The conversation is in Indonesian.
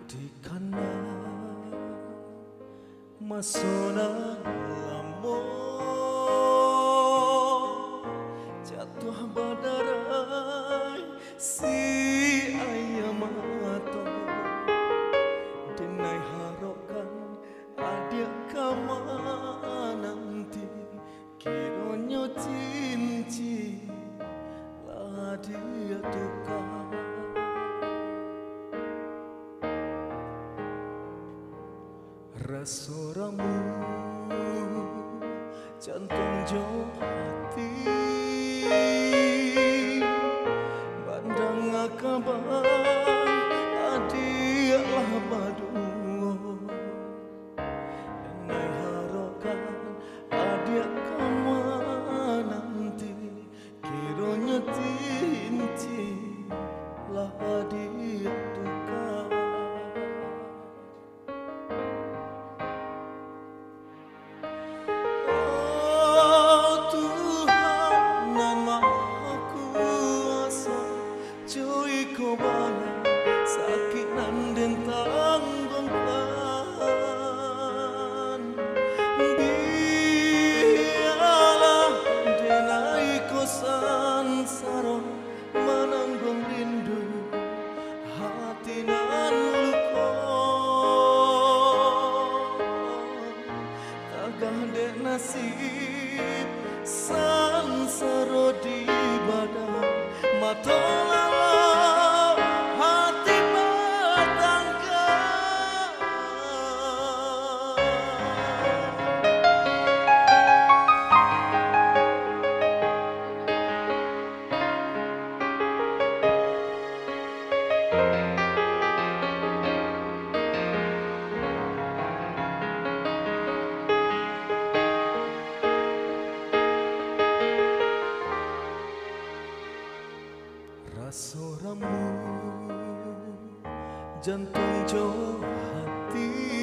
Di kana masona lamun jatuh badarai si ayam mato denai harokan adik kama nanti kironyo cinci lah dia tukar rasoramu jantung jo hati bandang akaban adilah badungo enai harokan adia kama nanti kironya tinci lah dia tukar. Sakit nan den tanggung kan biarlah denai kosan saro menanggung rindu hati nan luka tagah dek nasib sansaro di badan matola rasoramu jantung jo hati